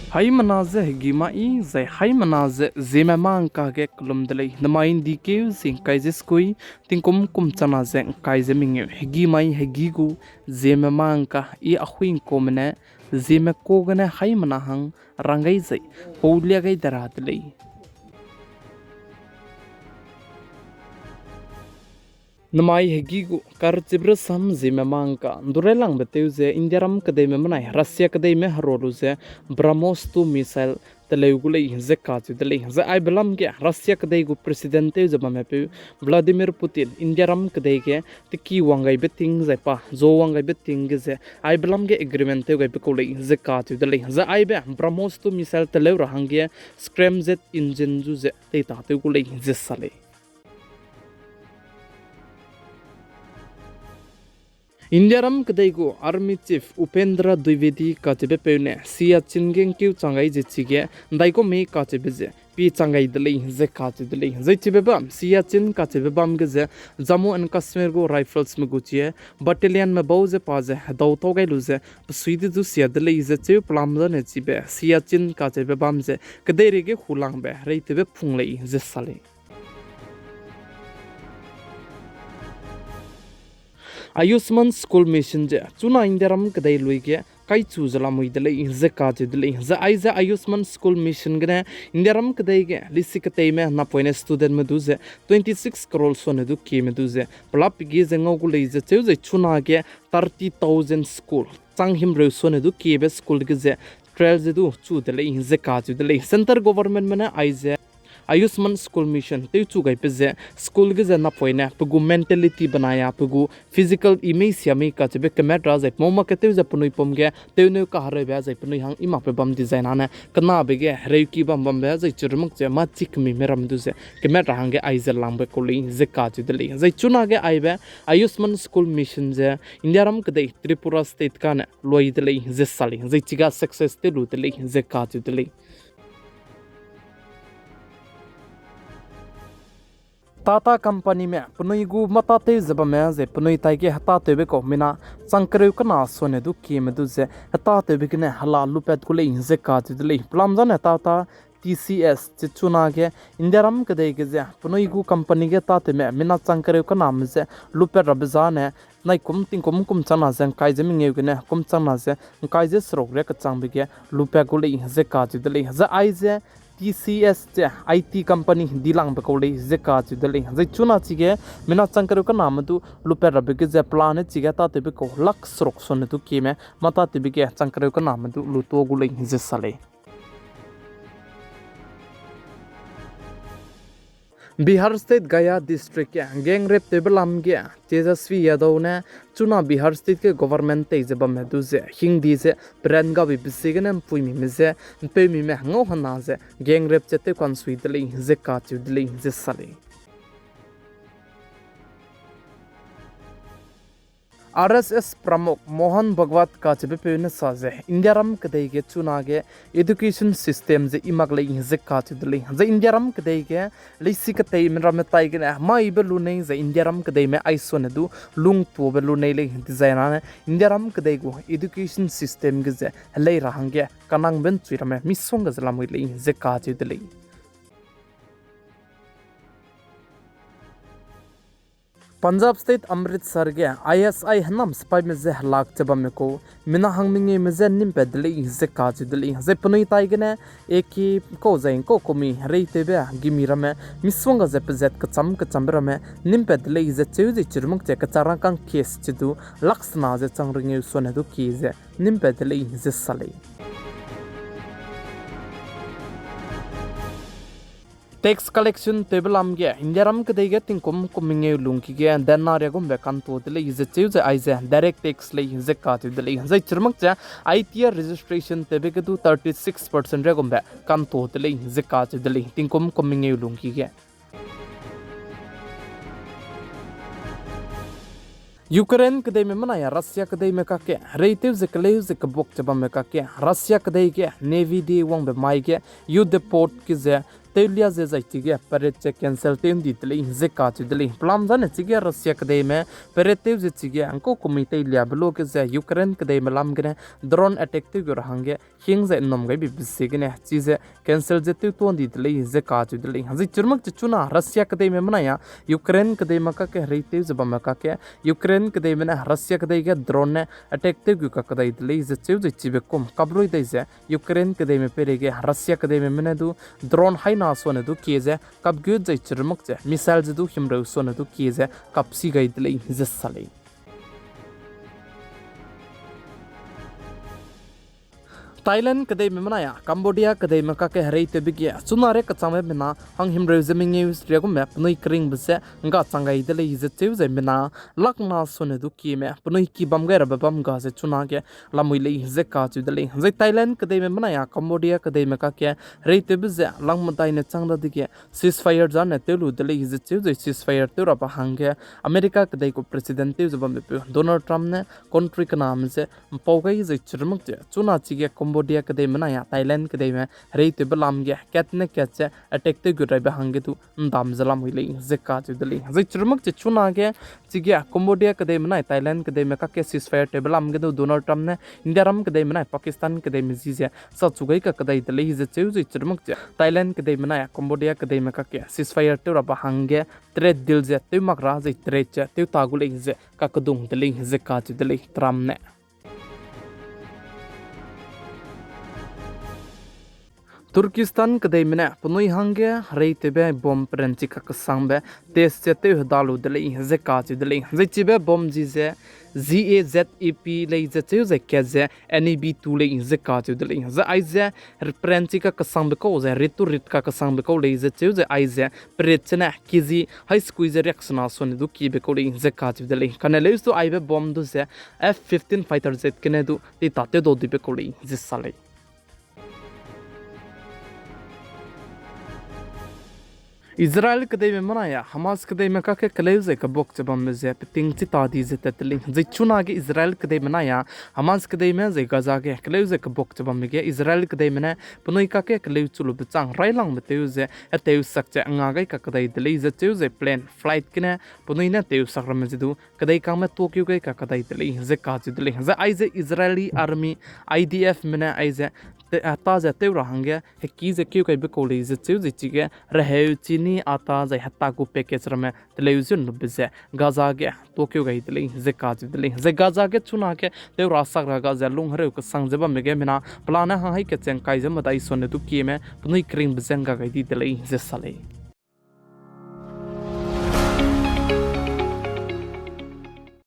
Hai manaze gimai zai hai manaze Zememankanews kulumdalei namain dikeu sing kaizes kui tingkum kum chana zeng kaize minge gimai hegigu Zememanka I ahuin komne Zeme kogane hai manahang rangai zai poulia gai daradlei Namai hegigu karchibra sam Zememanka durelang beteuze indiaram kadai me manai Russia kadai me haroluze Brahmos 2 missile teleugulei zekachu delei za ai belam ge Russia kadai gu presidente zabamepu Vladimir Putin indiaram kadai ge tiki wangai beting zaipa zo wangai beting ge ze ai belam ge agreement te gai bekolei zekachu delei za ai be Brahmos 2 missile teleu rahangge scramjet engine ju ze te ta te gulei zesale Indiaram kadaigu Army Chief Upendra Dwivedi kachibe peune Siachin geng kiu changai jichige daiko me kachibe je pi changai dlei je kachibe jaichibe bam Siachin kachibe bam ge Jammu and Kashmir go rifles me guchie battalion me bauze paje daw to gai luze suidi ju sia dlei je che plamda ne chibe Siachin kachibe bam je kadai ge hulang be reitebe phunglei je sale Ayushman school mission je chuna indiaram kadai luige kai chu jala muidele inze ka jidele za aiza Ayushman school mission gane indiaram kadai ge lisikatei me na point student me duze 26 crore sone du ki me duze plap ge zengau gu leize cheu chuna ge 30,000 school changhim re sone du ki be school ge je trail je du chu dele inze ka jidele center government mena aize Ayushman school mission te chu gai pe school ge na poina pugu mentality banaya pugu physical image siami ka chebe camera zai moma ke te punui pomge te ne ka hare ba zai punui hang ima pe bam design ana kana be ge reki bam bam ba zai churmuk che ma chik mi meram du ze camera hang ge aizel lambe koli ze ka chu dele zai chuna ge aibe Ayushman school mission je indiaram ke dei Tripura state ka ne loi dele ze sali zai chiga success te lu dele ze ka chu dele Tata company me punui gu mata te zaba me ze punui tai ge hata te be ko mina changkreu kana sone du ki me du ze hata te be ne hala lupet ku le ze ka tu le plam jan hata ta TCS chichuna ge indiaram ke de ge ze punui gu company ge ta te me mina changkreu kana me ze lupet rabza ne nai kum ting kum chana zeng kai je mingeu ge ne kum chana ze kai je srok re ka chang be ge lupet ku le ze ka tu le za ai je TCS IT company dilang bakole zeka chudale zai chuna chige mina changkaru ka nam tu luper rabike je plan chige ta te ko lak srok son tu kime mata te bike changkaru ka nam tu luto gule je sale Bihar State Gaya District gang rape tebelam ge Tejasvi Yadav ne chuna Bihar State ke government te jeba me du ze hindi ze branga bi bisigene puimi me ze pe mi me ngo hana ze gang rape chete kwan suidle ze ka chudle ze sale RSS Pramukh Mohan Bhagwat ka chebe peune saje indiaram kadai ge chuna ge education system je imagle ze ka chudle ze indiaram kadai ge leisi ka tai mram tai ge mai be lu nei ze indiaram kadai me aisone du lung tu be lu nei le design ne indiaram kadai go education system ge ze lei rahangge kanang ben chuirame misong ge lamui le ze ka chudle Punjab State Amritsar ge ISI hanam spy me ze halak chaba me ko mina hangminge me ze nim pedle ze ka chudle ze punui tai ge ne eki ko zain ko komi reite be gimira me miswanga ze pezet ka chambra me nim pedle ze cheu ze chirmuk che ka charang kang case chidu laksna ze changringe sone du ki ze nim pedle ze sale Tax collection table amge indiaram ke dege tinkum kuminge lungki ge denna regum be kanto dele is cheuze aize direct tax le is ka dele zai chirmak cha ITR registration tebe ke du 36% regum be kanto dele is ka dele tinkum kuminge lungki ge Ukraine kadai me manaya Russia kadai me kake reitiv ze kaleu ze kabok chaba me kake Russia kadai ke navy de wong be mai ke युद्ध port के जे Teulia ze zai chige pare che cancel tem di tele ze ka chu dele plam dan chige Russia kdei me pare te ze chige anko komite lia blo ke ze Ukraine kdei melam gene drone attack te gor hange hing ze nom gai bi bise gene chize cancel ze te ton di tele ze ka chu dele ze churmak chuna Russia kdei me manaya Ukraine kdei maka ke reite ze bamaka ke Ukraine kdei me na Russia kdei ge drone attack te gu ka kdei tele ze chu ze chibe kom kabro dei ze Ukraine kdei me pere ge Russia kdei me mena du drone na sone du kieze kap gyud zai chirmak che missile zu himro sone du kieze kap si gai dle zessale Thailand kadai memnaya Cambodia kadai maka ke harei te bigia sunare ka chame bina hang himro Zememankanews rego map noi kring bse nga changai dele ize cheu zai bina lakna sone du ki me pnoi ki bam ga bam ga se chuna ke lamui le ze ka chu dele zai Thailand kadai memnaya Cambodia kadai maka ke harei te bze lang matai ne changda dige ceasefire jan ne telu dele ize cheu zai ceasefire te ra ba hangge America kadai ko president te zbam be Donald Trump ne country ka naam se paugai zai chirmak che chuna chi ge Cambodia kadai manaya Thailand kadai me rei te balam ge katne katche attack te gurai ba hange tu ndam zalam hoile zekka chu dali zai churmak che chuna ge chige Cambodia kadai manaya Thailand kadai me ka ke ceasefire te balam ge Donald Trump ne India ram kadai manaya Pakistan kadai me ji je sa chugai ka kadai dali ze cheu zai churmak che Thailand kadai manaya Cambodia kadai me ka ke ceasefire te ra ba hange trade deal je te mak ra zai trade che te tagule ze ka kadung dali zekka chu dali tram ne Turkistan kadai mena punoi hange rei tebe bom prenchi ka kasangbe tes chete dalu dele zeka chu dele zechibe bom ji ze ZAZEP le ze chu ze keze NEB2 le zeka chu dele ze aize prenchi ka kasangbe ko ze ritu rit ka kasangbe ko le ze chu ze aize prechna kizi high squeeze reaction ason du ki be ko le zeka chu dele kanele so aibe bom du ze F-15 fighter jet kene du ti tate do dibe ko le ze sale Israel kadai me manaya Hamas kadai me ka ke kaleuze ka bok chabam me ze ting chi ta di ze tetling ze chuna ge Israel kadai manaya Hamas kadai me ze Gaza ge kaleuze ka bok chabam me ge Israel kadai me na punoi ka ke kaleu chulu bchang railang me teu ze ateu sakche anga ge ka kadai dele ze teu ze plane flight kine punoi na teu sakram me du kadai ka me Tokyo ge ka kadai dele ze ka chu dele ze aize Israeli army IDF me na aize taza teura hange heki ze kyu kai bekoli ze chu ze chige raheu chini ata zai hatta ku package rame television nubze Gaza ge Tokyo gai dele ze ka chu dele ze Gaza ge chuna ke teura sagra ga ze lung hare ku sangjeba mege mina plana ha hai ke cheng kai ze madai sonne tu ki me punoi kring bzenga gai di dele ze sale